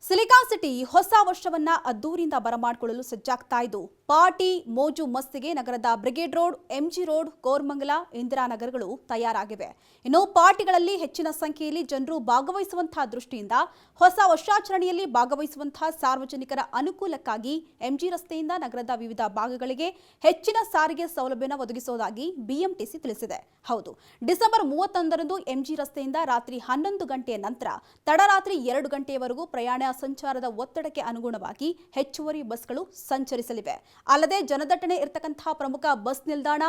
Silicon city ಹೊಸ ವರ್ಷವನ್ನ ಅದ್ದೂರಿಯಿಂದ ಬರಮಾಡಿಕೊಳ್ಳಲು ಸಜ್ಜಾಗ್ತಾ ಇದ್ದು party ಮೋಜು ಮಸ್ತಿಗೆ ನಗರದ Brigade road, MG road, Koramangala, ಇಂದಿರಾನಗರಗಳು ತಯಾರಾಗಿವೆ. ಇನ್ನು ಪಾರ್ಟಿಗಳಲ್ಲಿ ಹೆಚ್ಚಿನ ಸಂಖ್ಯೆಯಲ್ಲಿ ಜನರು ಭಾಗವಹಿಸುವಂತಹ ದೃಷ್ಟಿಯಿಂದ ಹೊಸ ವರ್ಷಾಚರಣೆಯಲ್ಲಿ ಭಾಗವಹಿಸುವಂತಹ ಸಾರ್ವಜನಿಕರ ಅನುಕೂಲಕ್ಕಾಗಿ ಎಂಜಿ ರಸ್ತೆಯಿಂದ ನಗರದ ವಿವಿಧ ಭಾಗಗಳಿಗೆ ಹೆಚ್ಚಿನ ಸಾರಿಗೆ ಸೌಲಭ್ಯವನ್ನು ಒದಗಿಸುವುದಾಗಿ ಬಿಎಂಟಿಸಿ ತಿಳಿಸಿದೆ. ಹೌದು, ಡಿಸೆಂಬರ್ 31ರಂದು ಎಂಜಿ ರಸ್ತೆಯಿಂದ ರಾತ್ರಿ 11 ಗಂಟೆಯ ನಂತರ ತಡರಾತ್ರಿ 2 ಗಂಟೆಯವರೆಗೂ ಪ್ರಯಾಣ ಸಂಚಾರದ ಒತ್ತಡಕ್ಕೆ ಅನುಗುಣವಾಗಿ ಹೆಚ್ಚುವರಿ ಬಸ್ಗಳು ಸಂಚರಿಸಲಿವೆ. ಅಲ್ಲದೆ ಜನದಟ್ಟಣೆ ಇರತಕ್ಕಂತಹ ಪ್ರಮುಖ ಬಸ್ ನಿಲ್ದಾಣ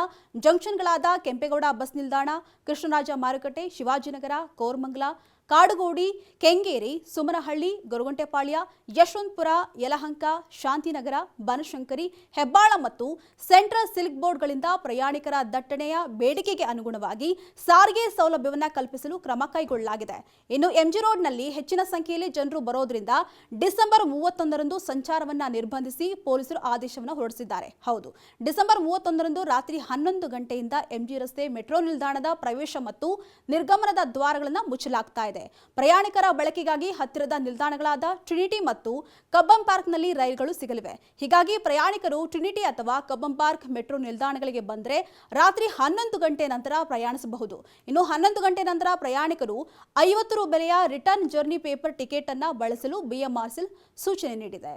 ಜಂಕ್ಷನ್ಗಳಾದ ಕೆಂಪೇಗೌಡ ಬಸ್ ನಿಲ್ದಾಣ, ಕೃಷ್ಣರಾಜ ಮಾರುಕಟ್ಟೆ, ಶಿವಾಜಿನಗರ, ಕೋರಮಂಗಲ, ಕಾಡುಗೋಡಿ, ಕೆಂಗೇರಿ, ಸುಮನಹಳ್ಳಿ, ಗೊರಗುಂಟೆಪಾಳ್ಯ, ಯಶವಂತಪುರ, ಯಲಹಂಕ, ಶಾಂತಿನಗರ, ಬನಶಂಕರಿ, ಹೆಬ್ಬಾಳ ಮತ್ತು ಸೆಂಟ್ರಲ್ ಸಿಲ್ಕ್ ಬೋರ್ಡ್ಗಳಿಂದ ಪ್ರಯಾಣಿಕರ ದಟ್ಟಣೆಯ ಬೇಡಿಕೆಗೆ ಅನುಗುಣವಾಗಿ ಸಾರಿಗೆ ಸೌಲಭ್ಯವನ್ನು ಕಲ್ಪಿಸಲು ಕ್ರಮ ಕೈಗೊಳ್ಳಲಾಗಿದೆ. ಇನ್ನು ಎಂಜಿ ರೋಡ್ನಲ್ಲಿ ಹೆಚ್ಚಿನ ಸಂಖ್ಯೆಯಲ್ಲಿ ಜನರು ಬರೋದ್ರಿಂದ ಡಿಸೆಂಬರ್ 31ರಂದು ಸಂಚಾರವನ್ನು ನಿರ್ಬಂಧಿಸಿ ಪೊಲೀಸರು ಆದೇಶವನ್ನು ಹೊರಡಿಸಿದ್ದಾರೆ. ಹೌದು, ಡಿಸೆಂಬರ್ 31ರಂದು ರಾತ್ರಿ 11 ಗಂಟೆಯಿಂದ ಎಂಜಿ ರಸ್ತೆ ಮೆಟ್ರೋ ನಿಲ್ದಾಣದ ಪ್ರವೇಶ ಮತ್ತು ನಿರ್ಗಮನದ ದ್ವಾರಗಳನ್ನು ಮುಚ್ಚಲಾಗ್ತಾ ಇದೆ. ಪ್ರಯಾಣಿಕರ ಬಳಕೆಗಾಗಿ ಹತ್ತಿರದ ನಿಲ್ದಾಣಗಳಾದ ಟ್ರಿನಿಟಿ ಮತ್ತು ಕಬ್ಬನ್ ಪಾರ್ಕ್ನಲ್ಲಿ ರೈಲುಗಳು ಸಿಗಲಿವೆ. ಹೀಗಾಗಿ ಪ್ರಯಾಣಿಕರು ಟ್ರಿನಿಟಿ ಅಥವಾ ಕಬ್ಬನ್ ಪಾರ್ಕ್ ಮೆಟ್ರೋ ನಿಲ್ದಾಣಗಳಿಗೆ ಬಂದರೆ ರಾತ್ರಿ 11 ಗಂಟೆ ನಂತರ ಪ್ರಯಾಣಿಸಬಹುದು. ಇನ್ನು 11 ಗಂಟೆ ನಂತರ ಪ್ರಯಾಣಿಕರು 50 ರು ಬೆಲೆಯ ರಿಟರ್ನ್ ಜರ್ನಿ ಪೇಪರ್ ಟಿಕೆಟ್ ಅನ್ನು ಬಳಸಲು ಬಿಎಂಆರ್ಸಿಎಲ್ ಸೂಚನೆ ನೀಡಿದೆ.